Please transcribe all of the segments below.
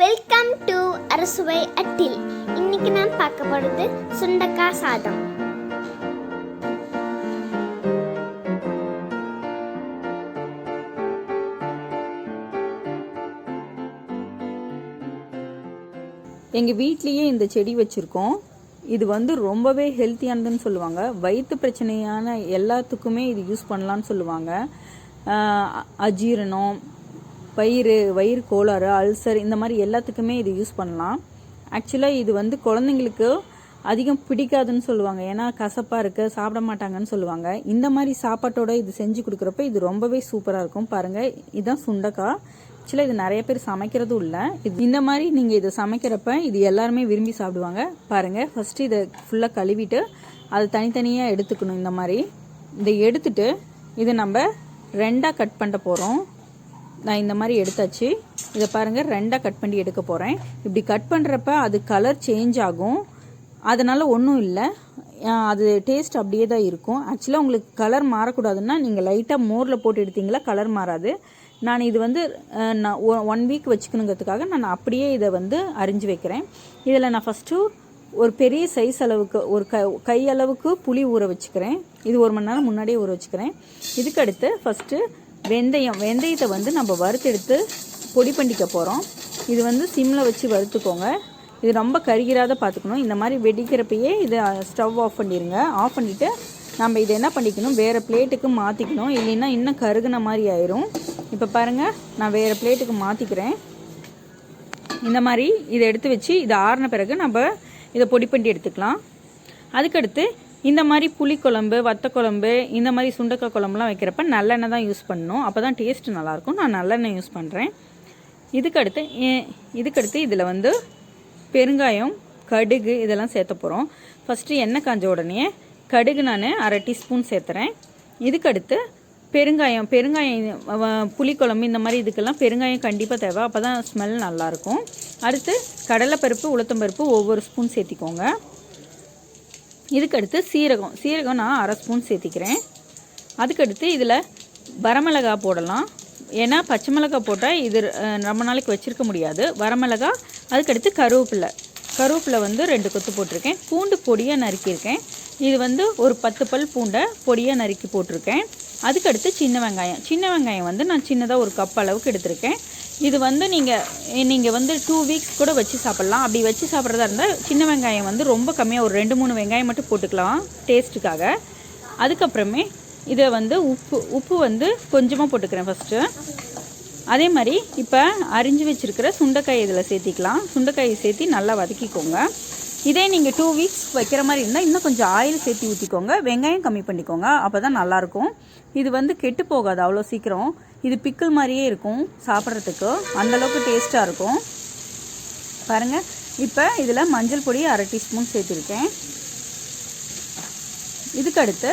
Welcome to அரசுவை அட்டில். இன்னைக்கு நான் பார்க்க போகிறது சுண்டக்காய் சாதம். எங்கள் வீட்லேயே இந்த செடி வச்சுருக்கோம். இது ரொம்பவே ஹெல்த்தியானதுன்னு சொல்லுவாங்க. வயிற்று பிரச்சனையான எல்லாத்துக்குமே இது யூஸ் பண்ணலான்னு சொல்லுவாங்க. அஜீரணம், வயிறு கோளாறு, அல்சர், இந்த மாதிரி எல்லாத்துக்குமே இது யூஸ் பண்ணலாம். ஆக்சுவலாக இது குழந்தைங்களுக்கு அதிகம் பிடிக்காதுன்னு சொல்லுவாங்க. ஏன்னா கசப்பாக இருக்குது, சாப்பிட மாட்டாங்கன்னு சொல்லுவாங்க. இந்த மாதிரி சாப்பாட்டோட இது செஞ்சு கொடுக்குறப்ப இது ரொம்பவே சூப்பராக இருக்கும். பாருங்கள், இதுதான் சுண்டக்காய். ஆக்சுவலாக இது நிறைய பேர் சமைக்கிறதும் இல்லை. இந்த மாதிரி நீங்கள் இதை சமைக்கிறப்ப இது எல்லாருமே விரும்பி சாப்பிடுவாங்க. பாருங்கள், ஃபஸ்ட்டு இதை ஃபுல்லாக கழுவிட்டு அதை தனித்தனியாக எடுத்துக்கணும். இந்த மாதிரி இதை எடுத்துட்டு இதை நம்ம ரெண்டாக கட் பண்ண போகிறோம். நான் இந்த மாதிரி எடுத்தாச்சு. இதை பாருங்கள், ரெண்டாக கட் பண்ணி எடுக்க போகிறேன். இப்படி கட் பண்ணுறப்ப அது கலர் சேஞ்ச் ஆகும். அதனால் ஒன்றும் இல்லை, அது டேஸ்ட் அப்படியே தான் இருக்கும். ஆக்சுவலாக உங்களுக்கு கலர் மாறக்கூடாதுன்னா நீங்கள் லைட்டாக மோரில் போட்டு எடுத்தீங்களா கலர் மாறாது. நான் இது நான் 1 வீக் வச்சுக்கணுங்கிறதுக்காக நான் அப்படியே இதை அரிஞ்சு வைக்கிறேன். இதில் நான் ஃபஸ்ட்டு ஒரு பெரிய சைஸ் அளவுக்கு ஒரு கை அளவுக்கு புளி ஊற வச்சுக்கிறேன். இது 1 மணி நேரம் முன்னாடியே ஊற வச்சுக்கிறேன். இதுக்கு அடுத்து ஃபஸ்ட்டு வெந்தயத்தை நம்ம வறுத்தெடுத்து பொடி பண்ணிக்க போகிறோம். இது சிம்மில் வச்சு வறுத்துக்கோங்க. இது ரொம்ப கருகிராத பார்த்துக்கணும். இந்த மாதிரி வெடிக்கிறப்பயே இதை ஸ்டவ் ஆஃப் பண்ணிடுங்க. ஆஃப் பண்ணிவிட்டு நம்ம இதை என்ன பண்ணிக்கணும், வேறு பிளேட்டுக்கு மாற்றிக்கணும். இல்லைன்னா இன்னும் கருகுன மாதிரி ஆயிரும். இப்போ பாருங்கள், நான் வேறு பிளேட்டுக்கு மாற்றிக்கிறேன். இந்த மாதிரி இதை எடுத்து வச்சு இதை ஆறின பிறகு நம்ம இதை பொடி பண்ணி எடுத்துக்கலாம். அதுக்கடுத்து இந்த மாதிரி புளிக்குழம்பு, வத்த குழம்பு, இந்த மாதிரி சுண்டக்காய் குழம்புலாம் வைக்கிறப்ப நல்லெண்ணெய் தான் யூஸ் பண்ணணும். அப்போ தான் டேஸ்ட்டு நல்லாயிருக்கும். நான் நல்லெண்ணெய் யூஸ் பண்ணுறேன். இதுக்கடுத்து இதில் பெருங்காயம், கடுகு இதெல்லாம் சேர்த்த போகிறோம். ஃபஸ்ட்டு எண்ணெய் காஞ்ச உடனே கடுகு நான் 1/2 டீஸ்பூன் சேர்த்துறேன். இதுக்கடுத்து பெருங்காயம் புளிக்குழம்பு இந்த மாதிரி இதுக்கெல்லாம் பெருங்காயம் கண்டிப்பாக தேவை. அப்போ தான் ஸ்மெல் நல்லாயிருக்கும். அடுத்து கடலைப்பருப்பு, உளுத்தம்பருப்பு ஒவ்வொரு ஸ்பூன் சேர்த்திக்கோங்க. இதுக்கடுத்து சீரகம் நான் 1/2 ஸ்பூன் சேர்த்திக்கிறேன். அதுக்கடுத்து இதில் வரமிளகா போடலாம். ஏன்னா பச்சை மிளகாய் போட்டால் இது ரொம்ப நாளைக்கு வச்சுருக்க முடியாது. வரமிளகா, அதுக்கடுத்து கருவேப்பிலை 2 கொத்து போட்டிருக்கேன். பூண்டு பொடியாக நறுக்கியிருக்கேன். இது ஒரு 10 பல் பூண்டை பொடியாக நறுக்கி போட்டிருக்கேன். அதுக்கடுத்து சின்ன வெங்காயம் நான் சின்னதாக 1 கப் அளவுக்கு எடுத்திருக்கேன். இது நீங்கள் 2 வீக்ஸ் கூட வச்சு சாப்பிட்லாம். அப்படி வச்சு சாப்பிட்றதா இருந்தால் சின்ன வெங்காயம் ரொம்ப கம்மியாக ஒரு 2-3 வெங்காயம் மட்டும் போட்டுக்கலாம் டேஸ்ட்டுக்காக. அதுக்கப்புறமே இதை உப்பு கொஞ்சமாக போட்டுக்கிறேன் ஃபஸ்ட்டு. அதே மாதிரி இப்போ அரிஞ்சு வச்சுருக்கிற சுண்டைக்காய் இதில் சேர்த்திக்கலாம். சுண்டைக்காயை சேர்த்தி நல்லா வதக்கிக்கோங்க. இதே நீங்கள் 2 வீக்ஸ் வைக்கிற மாதிரி இருந்தால் இன்னும் கொஞ்சம் ஆயில் சேர்த்து ஊற்றிக்கோங்க. வெங்காயம் கம்மி பண்ணிக்கோங்க. அப்போ தான் நல்லாயிருக்கும். இது கெட்டு போகாது அவ்வளோ சீக்கிரம். இது பிக்கிள் மாதிரியே இருக்கும் சாப்பிட்றதுக்கு, அந்தளவுக்கு டேஸ்ட்டாக இருக்கும். பாருங்கள், இப்போ இதில் மஞ்சள் பொடி 1/2 டீஸ்பூன் சேர்த்துருக்கேன். இதுக்கடுத்து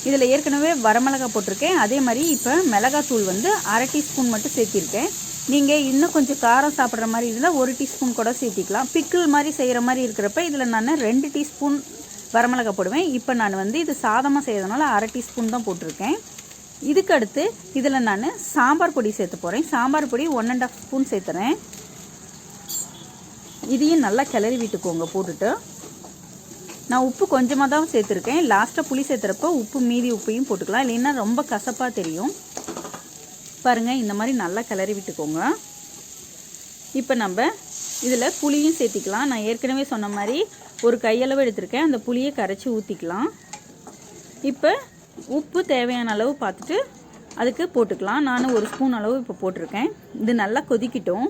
இதில் ஏற்கனவே வரமிளகா போட்டிருக்கேன். அதே மாதிரி இப்போ மிளகாத்தூள் 1/2 டீஸ்பூன் மட்டும் சேர்த்திருக்கேன். நீங்கள் இன்னும் கொஞ்சம் காரம் சாப்பிட்ற மாதிரி இருந்தால் 1 டீஸ்பூன் கூட சேர்த்திக்கலாம். பிக்கிள் மாதிரி செய்கிற மாதிரி இருக்கிறப்ப இதில் நான் 2 டீஸ்பூன் வரமிளகா போடுவேன். இப்போ நான் இது சாதமாக செய்யறதுனால 1/2 டீஸ்பூன் தான் போட்டிருக்கேன். இதுக்கடுத்து இதில் நான் சாம்பார் பொடி சேர்த்து போகிறேன். சாம்பார் பொடி 1.5 ஸ்பூன் சேர்த்துறேன். இதையும் நல்லா கிளறி விட்டுக்கோங்க போட்டுட்டு. நான் உப்பு கொஞ்சமாக தான் சேர்த்துருக்கேன். லாஸ்ட்டாக புளி சேர்த்துறப்போ மீதி உப்பையும் போட்டுக்கலாம், இல்லைன்னா ரொம்ப கசப்பாக தெரியும். பாருங்கள், இந்த மாதிரி நல்லா கிளறி விட்டுக்கோங்க. இப்போ நம்ம இதில் புளியும் சேர்த்திக்கலாம். நான் ஏற்கனவே சொன்ன மாதிரி ஒரு கையளவு எடுத்திருக்கேன். அந்த புளியை கரைச்சி ஊற்றிக்கலாம். இப்போ உப்பு தேவையான அளவு பார்த்துட்டு அதுக்கு போட்டுக்கலாம். நான் 1 ஸ்பூன் அளவு இப்போ போட்டிருக்கேன். இது நல்லா கொதிக்கட்டும்.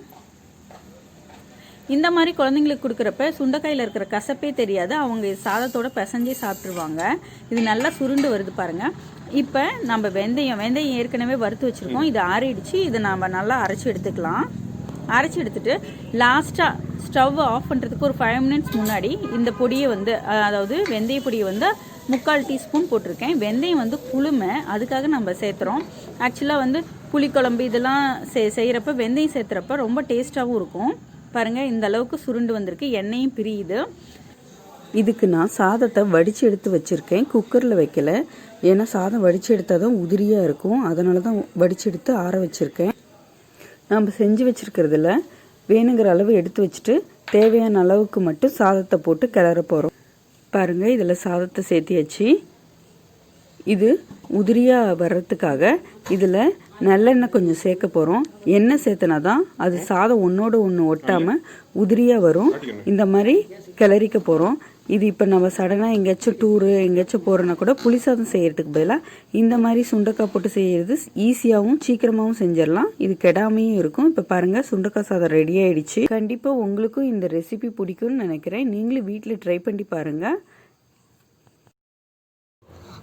இந்த மாதிரி குழந்தைங்களுக்கு கொடுக்குறப்ப சுண்டைக்காயில் இருக்கிற கசப்பே தெரியாது. அவங்க சாதத்தோட பிசைஞ்சே சாப்பிட்ருவாங்க. இது நல்லா சுருண்டு வருது பாருங்கள். இப்போ நம்ம வெந்தயம் ஏற்கனவே வறுத்து வச்சுருக்கோம். இது ஆறிடுச்சு. இதை நம்ம நல்லா அரைச்சி எடுத்துக்கலாம். அரைச்சி எடுத்துட்டு லாஸ்ட்டாக ஸ்டவ் ஆஃப் பண்ணுறதுக்கு ஒரு 5 மினிட்ஸ் முன்னாடி இந்த பொடியை அதாவது வெந்தய பொடியை 3/4 டீஸ்பூன் போட்டிருக்கேன். வெந்தயம் குளுமை, அதுக்காக நம்ம சேர்த்துறோம். ஆக்சுவலாக புளிக்குழம்பு இதெல்லாம் செய்கிறப்ப வெந்தயம் சேர்த்துறப்ப ரொம்ப டேஸ்ட்டாகவும் இருக்கும். பாருங்கள், இந்த அளவுக்கு சுருண்டு வந்திருக்கு, எண்ணெயும் பிரியுது. இதுக்கு நான் சாதத்தை வடித்து எடுத்து வச்சுருக்கேன். குக்கரில் வைக்கல, ஏன்னா சாதம் வடித்து எடுத்தால் தான் உதிரியாக இருக்கும். அதனால தான் வடித்து எடுத்து ஆற வச்சுருக்கேன். நம்ம செஞ்சு வச்சுருக்கிறதுல வேணுங்கிற அளவு எடுத்து வச்சுட்டு தேவையான அளவுக்கு மட்டும் சாதத்தை போட்டு கிளற போகிறோம். பாருங்கள், இதில் சாதத்தை சேர்த்தியாச்சு. இது உதிரியாக வர்றதுக்காக இதில் நல்லெண்ணெய் கொஞ்சம் சேர்க்க போகிறோம். எண்ணெய் சேர்த்தனா தான் அது சாதம் ஒன்றோடு ஒன்று ஒட்டாமல் உதிரியாக வரும். இந்த மாதிரி கிளறிக்க போகிறோம். இது இப்போ நம்ம சடனாக எங்கேயாச்சும் டூரு எங்கேயாச்சும் போகிறோன்னா கூட புளி சாதம் செய்கிறதுக்கு பதிலாக இந்த மாதிரி சுண்டக்காய் போட்டு செய்கிறது ஈஸியாகவும் சீக்கிரமாகவும் செஞ்சிடலாம். இது கெடாமையும் இருக்கும். இப்போ பாருங்கள், சுண்டக்காய் சாதம் ரெடி ஆகிடுச்சு. கண்டிப்பாக உங்களுக்கும் இந்த ரெசிபி பிடிக்கும்னு நினைக்கிறேன். நீங்களும் வீட்டில் ட்ரை பண்ணி பாருங்கள்.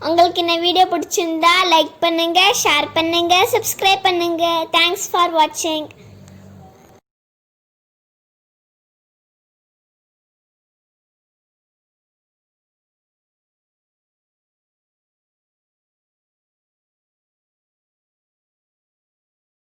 உங்களுக்கு இந்த வீடியோ பிடிச்சிருந்தா லைக் பண்ணுங்க, ஷேர் பண்ணுங்க, சப்ஸ்கிரைப் பண்ணுங்க. தேங்க்ஸ் ஃபார் வாட்சிங்.